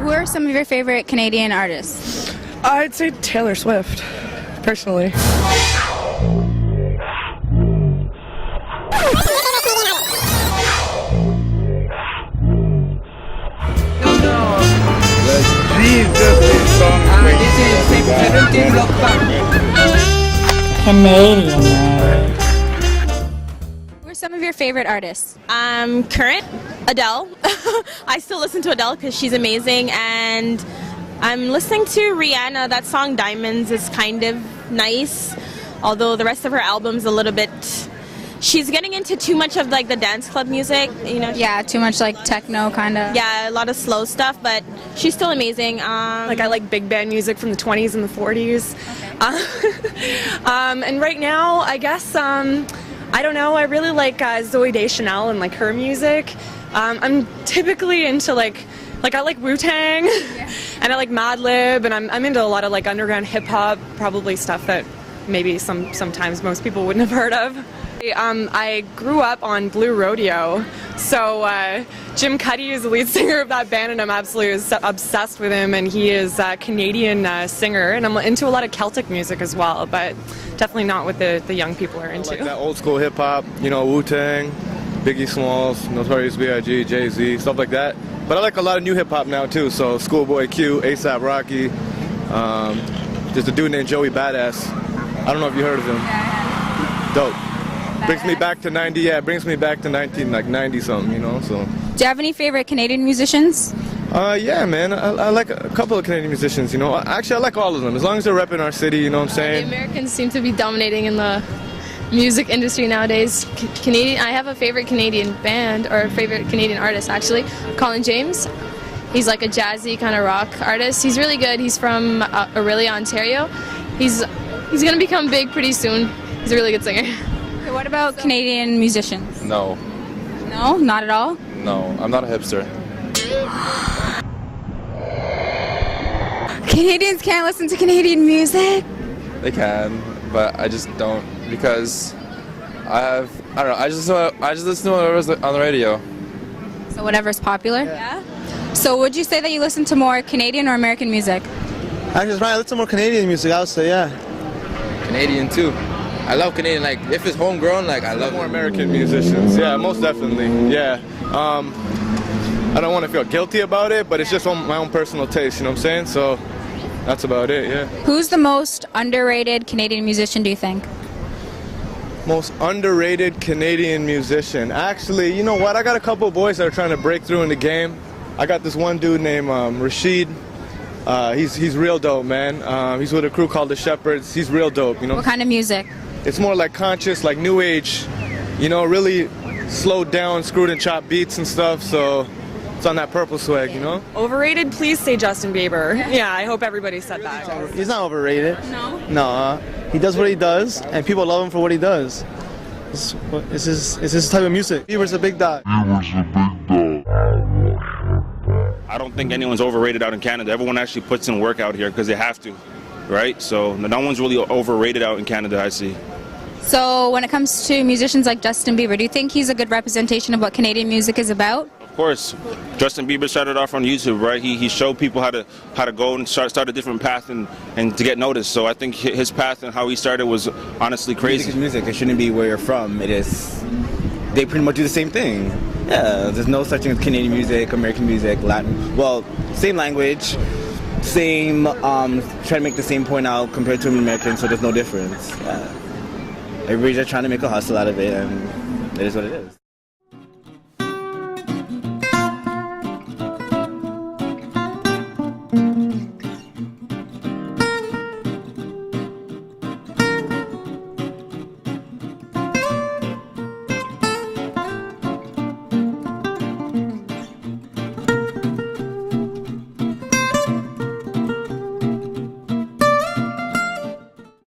Who are some of your favorite Canadian artists? I'd say Taylor Swift, personally. Canadian. Who are some of your favorite artists? Current Adele. I still listen to Adele because she's amazing, and I'm listening to Rihanna. That song Diamonds is kind of nice, although the rest of her album's a little bit. She's getting into too much of like the dance club music, you know. Yeah, too much like techno kind of. Yeah, a lot of slow stuff, but she's still amazing. Like I like big band music from the 20s and the 40s. Okay. And right now, I guess, I don't know, I really like Zooey Deschanel and like her music. I'm typically into like I like Wu-Tang, yeah. And I like Madlib, and I'm into a lot of like underground hip-hop, probably stuff that maybe sometimes most people wouldn't have heard of. I grew up on Blue Rodeo, so Jim Cuddy is the lead singer of that band, and I'm absolutely obsessed with him, and he is a Canadian singer, and I'm into a lot of Celtic music as well, but definitely not what the young people are into. I like that old school hip-hop, you know, Wu-Tang, Biggie Smalls, Notorious B.I.G., Jay-Z, stuff like that. But I like a lot of new hip-hop now too, so Schoolboy Q, A$AP Rocky, there's a dude named Joey Badass. I don't know if you heard of him. Dope. Brings me back to 90, yeah, brings me back to 90 something, you know, so. Do you have any favorite Canadian musicians? Yeah, man, I like a couple of Canadian musicians, you know. Actually, I like all of them, as long as they're repping our city, you know what I'm saying? The Americans seem to be dominating in the music industry nowadays. I have a favorite Canadian band, or a favorite Canadian artist, actually, Colin James. He's like a jazzy kind of rock artist. He's really good. He's from Orillia, Ontario. He's going to become big pretty soon. He's a really good singer. Okay, what about Canadian musicians? No. No? Not at all? No, I'm not a hipster. Canadians can't listen to Canadian music? They can, but I just don't, because I don't know, I just listen to whatever's on the radio. So whatever's popular? Yeah. So would you say that you listen to more Canadian or American music? Actually, I listen to more Canadian music, I would say, yeah. Canadian too. I love Canadian, like, if it's homegrown, like, I love more American musicians, yeah, most definitely, yeah. I don't want to feel guilty about it, but it's just my own personal taste, you know what I'm saying? So that's about it, yeah. Who's the most underrated Canadian musician, do you think? Most underrated Canadian musician. Actually, you know what? I got a couple of boys that are trying to break through in the game. I got this one dude named Rashid. He's real dope, man. He's with a crew called the Shepherds. He's real dope, you know? What kind of music? It's more like conscious, like new age, you know, really slowed down, screwed and chopped beats and stuff, so it's on that purple swag, you know? Overrated? Please say Justin Bieber. Yeah, I hope everybody said that. He's not overrated. No? No, he does what he does, and people love him for what he does. It's his type of music. Bieber's a big dog. I don't think anyone's overrated out in Canada. Everyone actually puts in work out here because they have to, right? So no one's really overrated out in Canada, I see. So when it comes to musicians like Justin Bieber, do you think he's a good representation of what Canadian music is about? Of course, Justin Bieber started off on YouTube, right? He showed people how to go and start a different path and to get noticed. So I think his path and how he started was honestly crazy. Music is music. It shouldn't be where you're from. It is. They pretty much do the same thing. Yeah, there's no such thing as Canadian music, American music, Latin. Well, same language, same. Try to make the same point out compared to an American, so there's no difference. Yeah. Everybody's just trying to make a hustle out of it, and it is what it is.